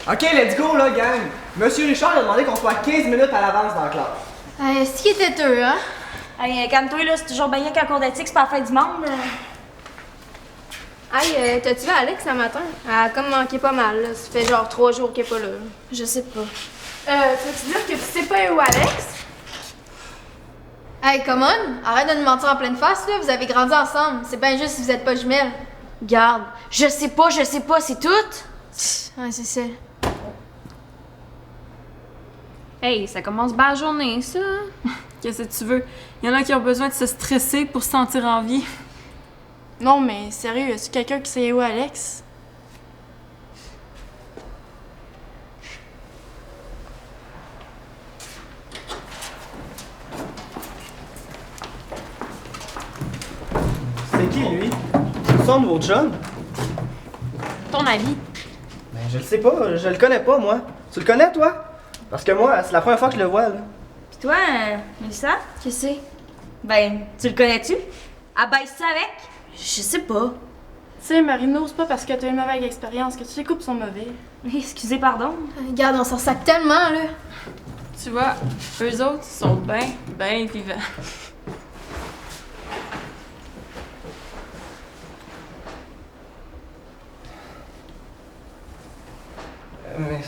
Ok, let's go là, gang! Monsieur Richard a demandé qu'on soit 15 minutes à l'avance dans la classe. Est-ce qu'il était têteux, hein? Hey, calme-toi, là, c'est toujours bien qu'un cours d'éthique, c'est pas la fin du monde. Hey, t'as-tu vu Alex ce matin? Elle a comme manqué pas mal, là. Ça fait genre 3 jours qu'elle est pas là. Je sais pas. Tu veux dire que tu sais pas où Alex? Hey, come on! Arrête de nous mentir en pleine face, là. Vous avez grandi ensemble. C'est bien juste si vous êtes pas jumelles. Garde, je sais pas, c'est tout. Ouais, c'est ça. Hey, ça commence bien la journée, ça. Qu'est-ce que tu veux? Il y en a qui ont besoin de se stresser pour se sentir en vie. Non, mais sérieux, est-ce quelqu'un qui sait où Alex? C'est qui, lui? C'est son nouveau chum? Ton avis? Ben, je le sais pas, je le connais pas, moi. Tu le connais, toi? Parce que moi, c'est la première fois que je le vois, là. Pis toi, Mélissa? Qu'est-ce que c'est? Ben, tu le connais-tu? Abaisse ça avec? Je sais pas. Tu sais, Marino, c'est pas parce que t'as une mauvaise expérience que tous les couples sont mauvais. Excusez, pardon. Regarde, on s'en sac tellement, là. Tu vois, eux autres sont bien vivants. Mais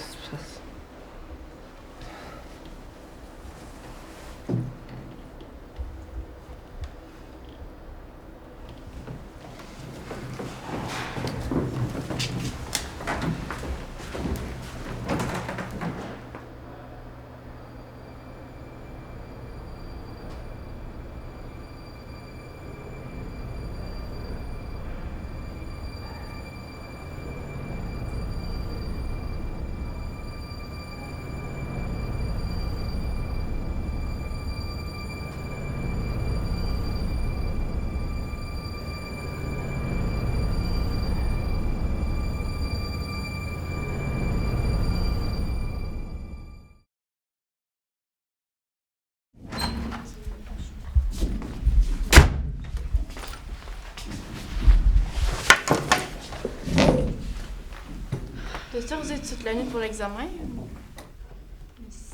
T'as-tu osé toute la nuit pour l'examen?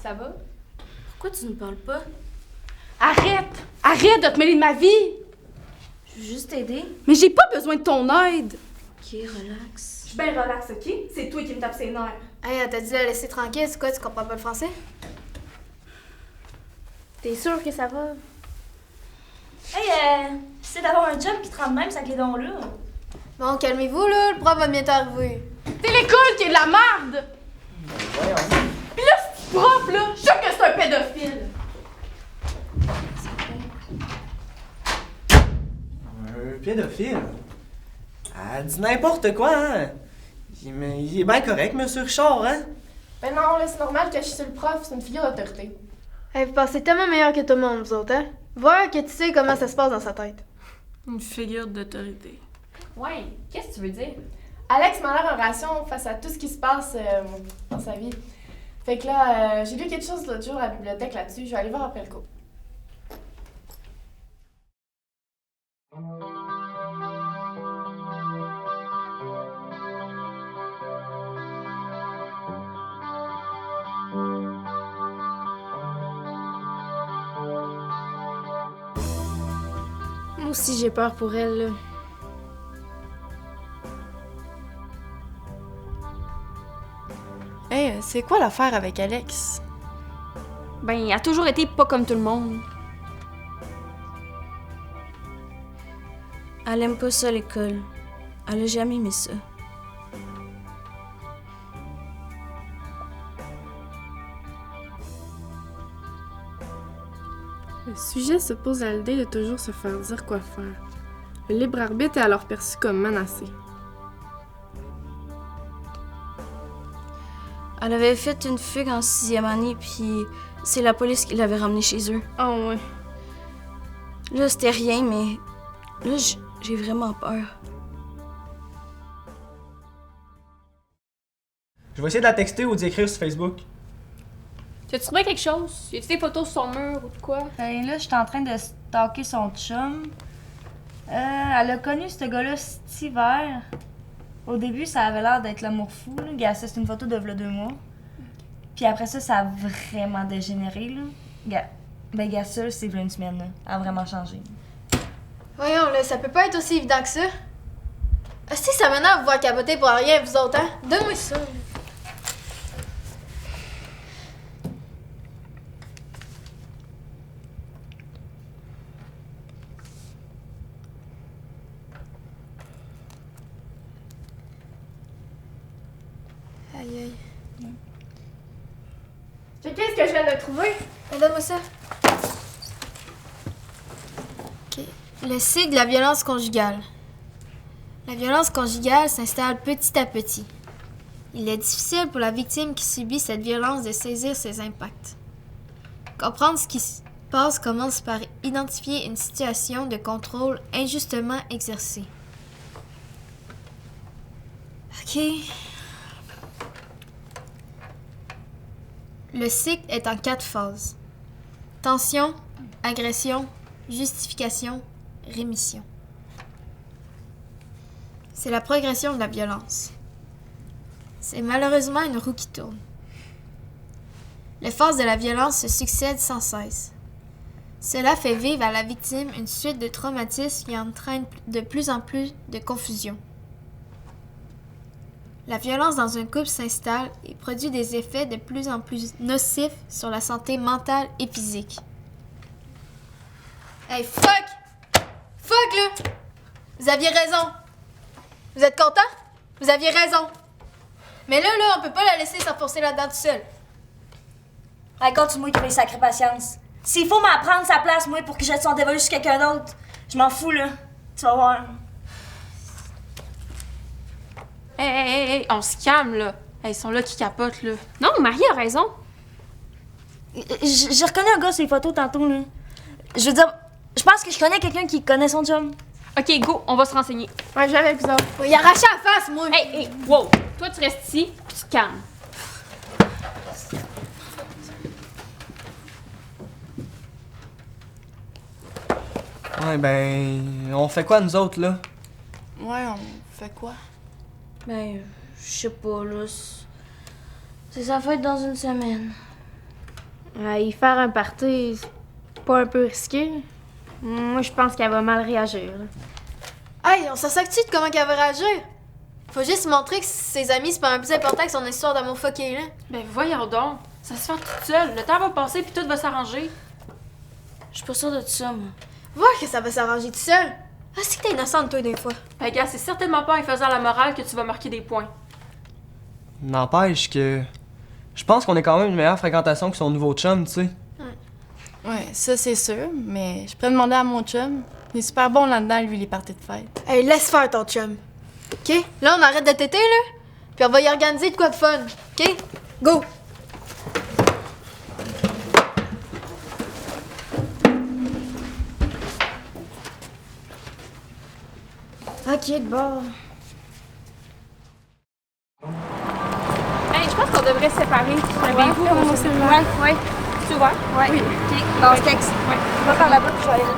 Ça va? Pourquoi tu nous parles pas? Arrête! Arrête de te mêler de ma vie! Je veux juste t'aider. Mais j'ai pas besoin de ton aide! Ok, relax. Je suis bien relax, ok? C'est toi qui me tapes ses nerfs. Hey, t'as dit de la laisser tranquille, c'est quoi, tu comprends pas le français? T'es sûre que ça va? Hey, c'est d'avoir un job qui te rend de même, ça les dons là. Bon, calmez-vous, là, le prof va bientôt arriver. C'est l'école qui est de la merde! voyons. Pis là, ce petit prof, là, je suis sûre que c'est un pédophile! Un pédophile? Elle dit n'importe quoi, hein? Il est bien correct, monsieur Richard, hein? Ben non, là, c'est normal que je suis sur le prof, c'est une figure d'autorité. Hey, vous pensez tellement meilleur que tout le monde, vous autres, hein? Voir que tu sais comment ça se passe dans sa tête. Une figure d'autorité. Ouais, qu'est-ce que tu veux dire? Alex m'a l'air en ration face à tout ce qui se passe dans sa vie. Fait que là, j'ai lu quelque chose l'autre jour à la bibliothèque là-dessus, je vais aller voir après le cours. Moi aussi, j'ai peur pour elle, là. Hey, c'est quoi l'affaire avec Alex? Ben, il a toujours été pas comme tout le monde. Elle aime pas ça, l'école. Elle a jamais aimé ça. Le sujet se pose à l'idée de toujours se faire dire quoi faire. Le libre arbitre est alors perçu comme menacé. Elle avait fait une fugue en 6e année, puis c'est la police qui l'avait ramenée chez eux. Oh ouais. Là, c'était rien, mais là, j'ai vraiment peur. Je vais essayer de la texter ou d'y écrire sur Facebook. T'as-tu trouvé quelque chose? Y a-tu des photos sur son mur ou de quoi? Ben là, j'étais en train de stalker son chum. Elle a connu ce gars-là cet hiver. Au début, ça avait l'air d'être l'amour fou, là. Gars, ça, c'est une photo de v'là 2 mois. Puis après ça, ça a vraiment dégénéré, là. Gars, ça, c'est v'là une semaine, là. Elle a vraiment changé. Voyons, là, ça peut pas être aussi évident que ça. Ah, si, ça m'énerve de vous voir capoter pour rien, vous autres, hein? Donne-moi ça. Aïe, aïe. Qu'est-ce que je viens de trouver? Donne-moi ça. OK. Le cycle de la violence conjugale. La violence conjugale s'installe petit à petit. Il est difficile pour la victime qui subit cette violence de saisir ses impacts. Comprendre ce qui se passe commence par identifier une situation de contrôle injustement exercée. OK. Le cycle est en 4 phases. Tension, agression, justification, rémission. C'est la progression de la violence. C'est malheureusement une roue qui tourne. Les phases de la violence se succèdent sans cesse. Cela fait vivre à la victime une suite de traumatismes qui entraînent de plus en plus de confusion. La violence dans un couple s'installe et produit des effets de plus en plus nocifs sur la santé mentale et physique. Hey, fuck! Fuck, là! Vous aviez raison! Vous êtes content? Vous aviez raison! Mais là, on peut pas la laisser s'enfoncer là-dedans tout seul. Hey, continue, tu fais sacrée patience. S'il faut m'apprendre sa place, moi, pour que jette son dévolu sur quelqu'un d'autre, je m'en fous, là. Tu vas voir. Hey, on se calme, là. Hey, ils sont là qui capotent, là. Non, Marie a raison. J'ai reconnu un gars sur les photos tantôt, là. Je veux dire, je pense que je connais quelqu'un qui connaît son chum. OK, go, on va se renseigner. Ouais, je vais avec vous autres. On va y arracher la face, moi! Hey, wow! Toi, tu restes ici, puis tu te calmes. Ouais, ben, on fait quoi, nous autres, là? Ouais, on fait quoi? Ben, je sais pas, là. C'est sa fête dans une semaine. Y faire un party, c'est pas un peu risqué? Moi, je pense qu'elle va mal réagir. Là. Hey, on s'en sac-tu de comment qu'elle va réagir? Faut juste montrer que ses amis, c'est pas un plus important que son histoire d'amour fucké, là. Ben voyons donc. Ça se fait toute seule. Le temps va passer, puis tout va s'arranger. Je suis pas sûre de tout ça, moi. Voir que ça va s'arranger tout seul. Ah, c'est que t'es innocente, toi, des fois. Ben gars, c'est certainement pas en faisant la morale que tu vas marquer des points. N'empêche que... Je pense qu'on est quand même une meilleure fréquentation que son nouveau chum, tu sais. Ouais, ça c'est sûr, mais je pourrais demander à mon chum. Il est super bon là-dedans, lui, les parties de fête. Hey, laisse faire ton chum. OK? Là, on arrête de téter, là. Puis on va y organiser de quoi de fun. OK? Go! OK, de bord. Hey, je pense qu'on devrait se séparer. Savez-vous? Ouais. Tu vois? Ouais. Oui. OK, bon, je texte. Ouais. On va par là-bas, puis je vais aller là.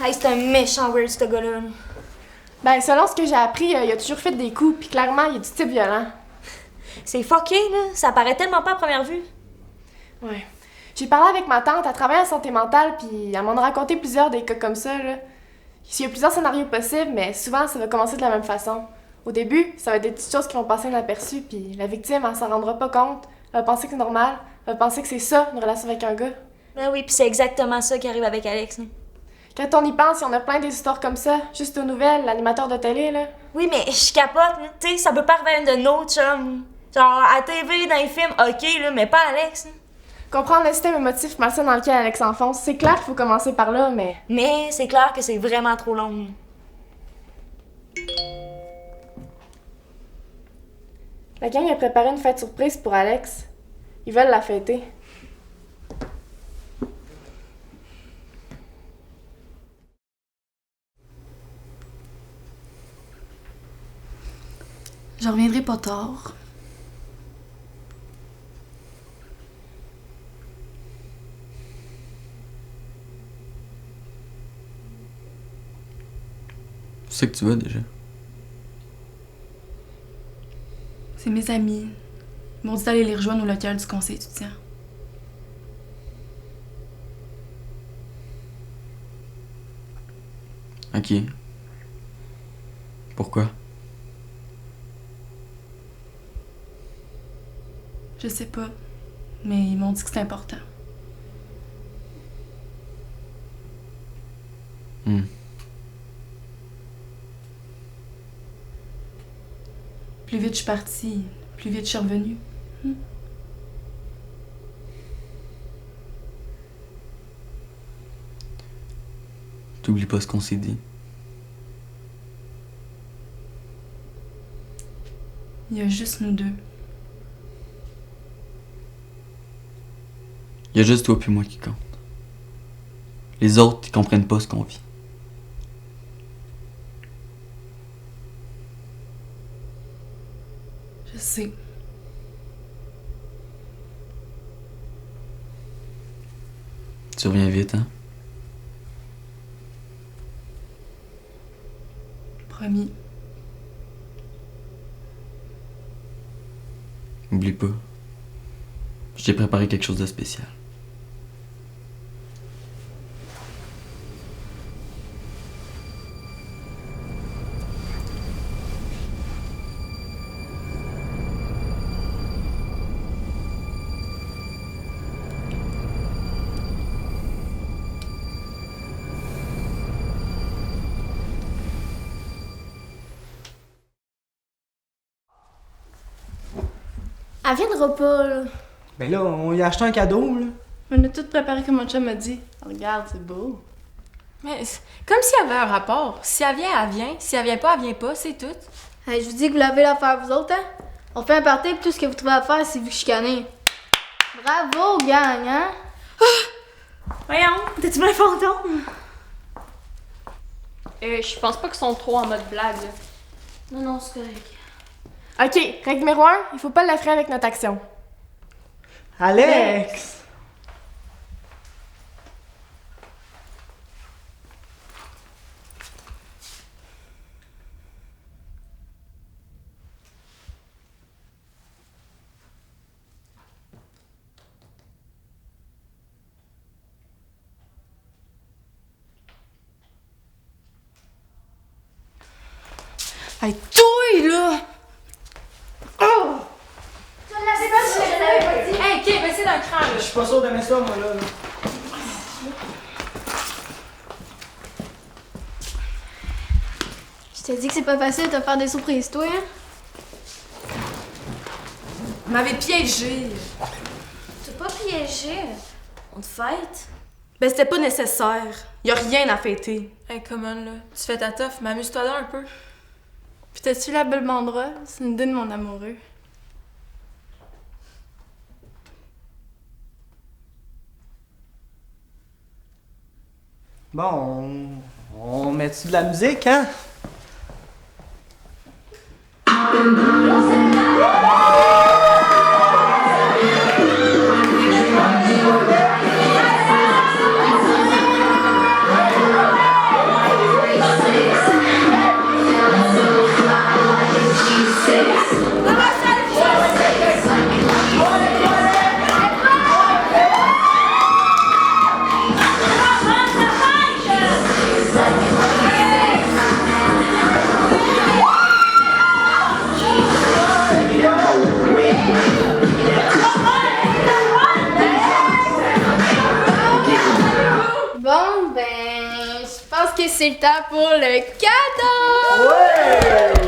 Hey, c'est un méchant weird, ce gars-là. Ben, selon ce que j'ai appris, il a toujours fait des coups, puis clairement, il est du type violent. C'est fucké, là. Ça paraît tellement pas à première vue. Ouais. J'ai parlé avec ma tante, elle travaille en santé mentale, puis elle m'en a raconté plusieurs des cas comme ça, là. Il y a plusieurs scénarios possibles, mais souvent, ça va commencer de la même façon. Au début, ça va être des petites choses qui vont passer inaperçues, puis la victime, elle s'en rendra pas compte. Elle va penser que c'est normal. Elle va penser que c'est ça, une relation avec un gars. Ben oui, puis c'est exactement ça qui arrive avec Alex. Là. Quand on y pense, il y en a plein des histoires comme ça, juste aux nouvelles, l'animateur de télé, là. Oui, mais je capote, là. Tu sais, ça peut pas arriver à un de nos chums. Genre, à TV, dans les films, ok, là, mais pas Alex. Là. Comprendre le système émotif malsain dans lequel Alex s'enfonce, c'est clair qu'il faut commencer par là, mais... Mais c'est clair que c'est vraiment trop long. La gang a préparé une fête surprise pour Alex. Ils veulent la fêter. Je reviendrai pas tard. C'est que tu vas déjà. C'est mes amis. Ils m'ont dit d'aller les rejoindre au local du conseil étudiant. Ok. Pourquoi? Je sais pas, mais ils m'ont dit que c'est important. Plus vite je suis partie, plus vite je suis revenue. T'oublies pas ce qu'on s'est dit. Il y a juste nous deux. Y a juste toi puis moi qui compte. Les autres, ils comprennent pas ce qu'on vit. Je sais. Tu reviens vite, hein? Promis. Oublie pas. Je t'ai préparé quelque chose de spécial. Elle viendra pas, là. Ben là, on lui a acheté un cadeau, là. On a tout préparé comme mon chum m'a dit. Regarde, c'est beau. Mais c'est comme s'il y avait un rapport. Si elle vient, elle vient. Si elle vient pas, c'est tout. Hey, je vous dis que vous l'avez l'affaire, vous autres, hein? On fait un party, puis tout ce que vous trouvez à faire, c'est vous chicaner. Bravo, gang, hein? Voyons, t'es-tu bien fantôme? Je pense pas qu'ils sont trop en mode blague. Là. Non, c'est correct. OK, règle numéro 1, il faut pas l'effrayer avec notre action. Alex! Hey, toi, là! Oh! Hey, Kate, mais c'est d'un cran, là. Je suis pas sûr d'aimer ça, moi, là. Je t'ai dit que c'est pas facile de te faire des surprises, toi, hein? Vous m'avez piégé. T'as pas piégé. On te fête? Ben, c'était pas nécessaire. Y a rien à fêter. Hey, come on, là. Tu fais ta toffe, mais amuse-toi là un peu. Puis t'as-tu la belle banderole? C'est une idée de mon amoureux. Bon, on met-tu de la musique, hein? c'est le temps pour le cadeau! Ouais!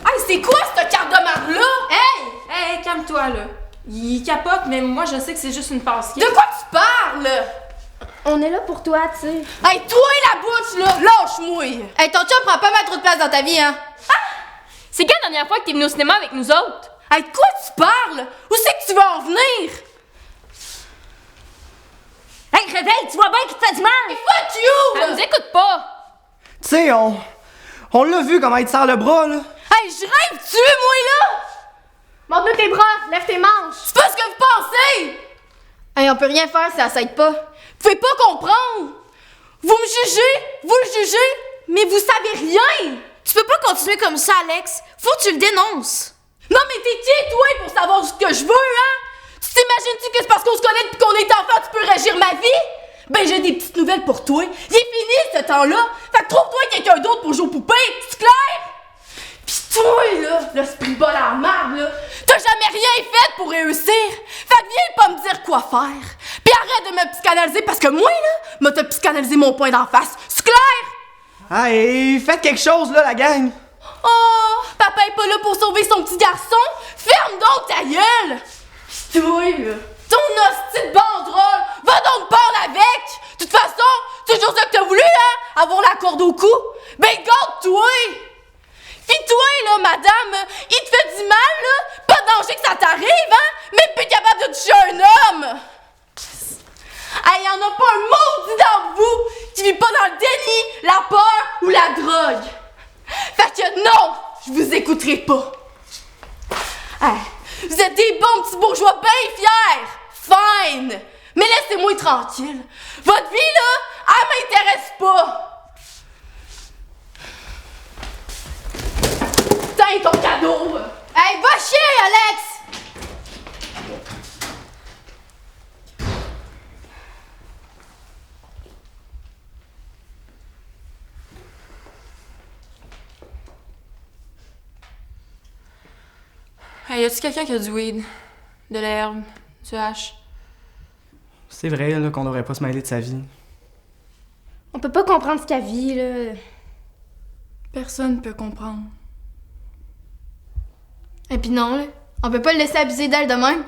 Hey, c'est quoi cette carte de marde-là? Hey, calme-toi, là. Il capote, mais moi, je sais que c'est juste une passe. De quoi tu parles? On est là pour toi, tu sais. Hey, toi la bouche, là, lâche-moi! Hey, ton chum prend pas mal trop de place dans ta vie, hein? C'est quand la dernière fois que t'es venu au cinéma avec nous autres? Hey, de quoi tu parles? Où c'est que tu veux en venir? Hey, réveille, tu vois bien qu'il te fait du mal! Fuck you! Elle nous écoute pas! Tu sais, on l'a vu comment il te serre le bras, là. Hey, je rêve-tu, moi, là? Montre-nous tes bras, lève tes manches. C'est pas ce que vous pensez! Hey, on peut rien faire si ça s'aide pas. Vous pouvez pas comprendre! Vous le jugez, mais vous savez rien! Tu peux pas continuer comme ça, Alex. Faut que tu le dénonces. Non, mais t'es qui, toi, pour savoir ce que je veux, hein? Tu t'imagines-tu que c'est parce qu'on se connaît depuis qu'on est enfant, tu peux régir ma vie? Ben, j'ai des petites nouvelles pour toi. Il est fini, ce temps-là. Fait que trouve-toi quelqu'un d'autre pour jouer aux poupées, c'est clair? Pis toi, là, l'esprit bas dans la marde, là, t'as jamais rien fait pour réussir. Fait que viens pas me dire quoi faire. Pis arrête de me psychanalyser parce que moi, là, m'a te psychanalyser mon poing d'en face, c'est clair? Hey, faites quelque chose, là, la gang! Oh, papa est pas là pour sauver son petit garçon. Ferme donc ta gueule. Pis toi, là, ton hostie de banderole, va donc pendre avec! De toute façon, c'est toujours ça que t'as voulu, hein? Avoir la corde au cou? Ben, garde-toi! Pis toi, là, madame, il te fait du mal, là? Pas de danger que ça t'arrive, hein? Mais plus capable de toucher un homme! Hey, y'en a pas un maudit d'entre vous qui vit pas dans le déni, la peur ou la drogue! Fait que non, je vous écouterai pas! Hey, vous êtes des bons petits bourgeois bien fiers! Fine! Mais laissez-moi tranquille. Votre vie, là, elle m'intéresse pas. Tiens, ton cadeau. Hey, va chier, Alex! Hey, y a-tu quelqu'un qui a du weed? De l'herbe? Du hash? C'est vrai, là, qu'on devrait pas se mêler de sa vie. On peut pas comprendre ce qu'elle vit, là. Personne peut comprendre. Et puis non, là. On peut pas le laisser abuser d'elle de même.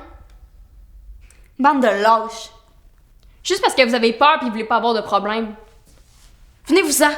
Bande de lâches. Juste parce que vous avez peur pis vous voulez pas avoir de problème. Venez-vous-en.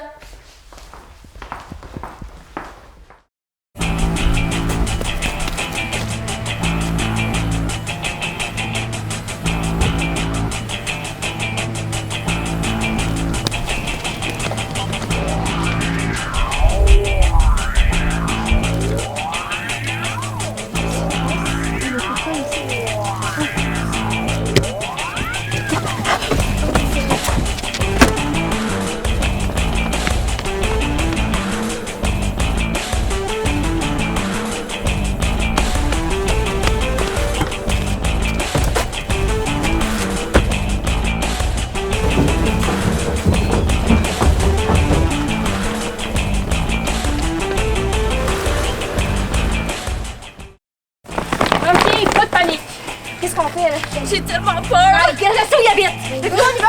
Qu'est-ce qu'on fait, là? J'ai tellement peur. Hey, quelle leçon il habite? On y va!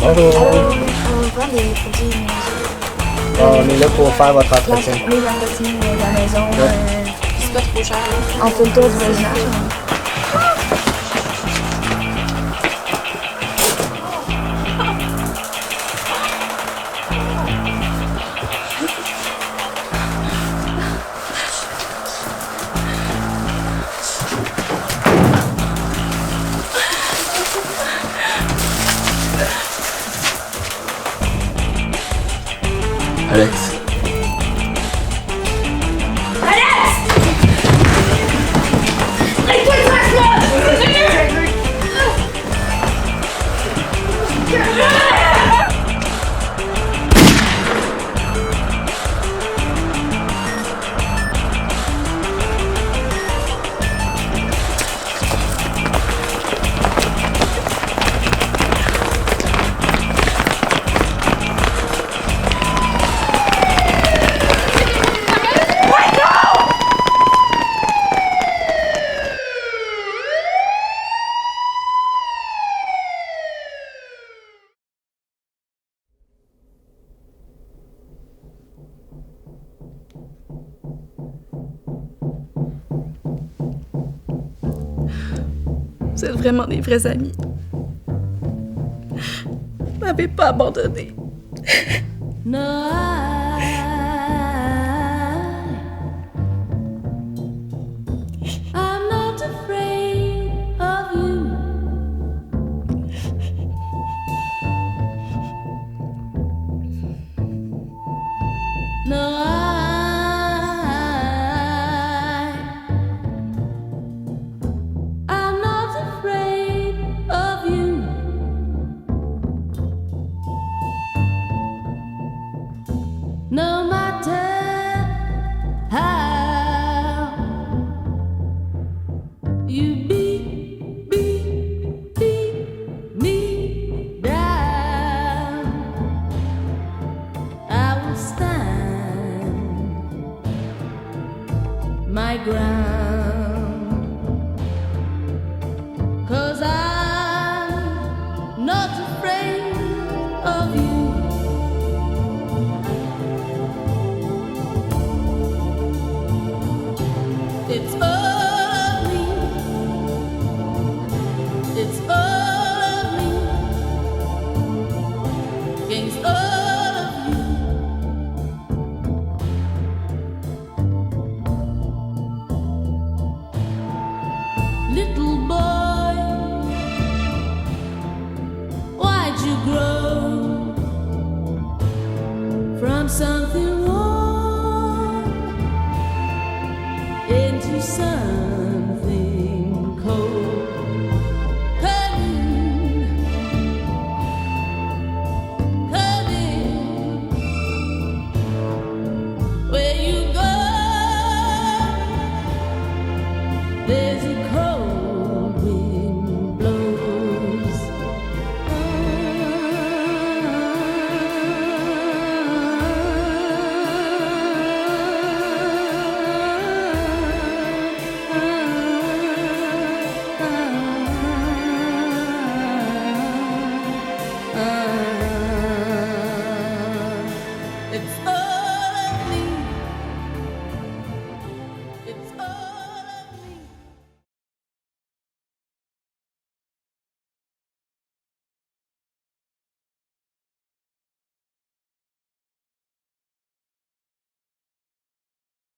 Bonjour. On vend des produits On est là pour faire votre entretien. Les entretiens de la maison, C'est pas trop cher, là. on fait le tour du voisinage. Alex. Vous êtes vraiment des vrais amis. Vous m'avez pas abandonné. I'm not afraid of you. No, I'm not afraid of you. No matter how you beat me down, I will stand my ground. 'Cause I'm not afraid of you. It's all of me. It's all of me. Against all of you. Little boy, why'd you grow from something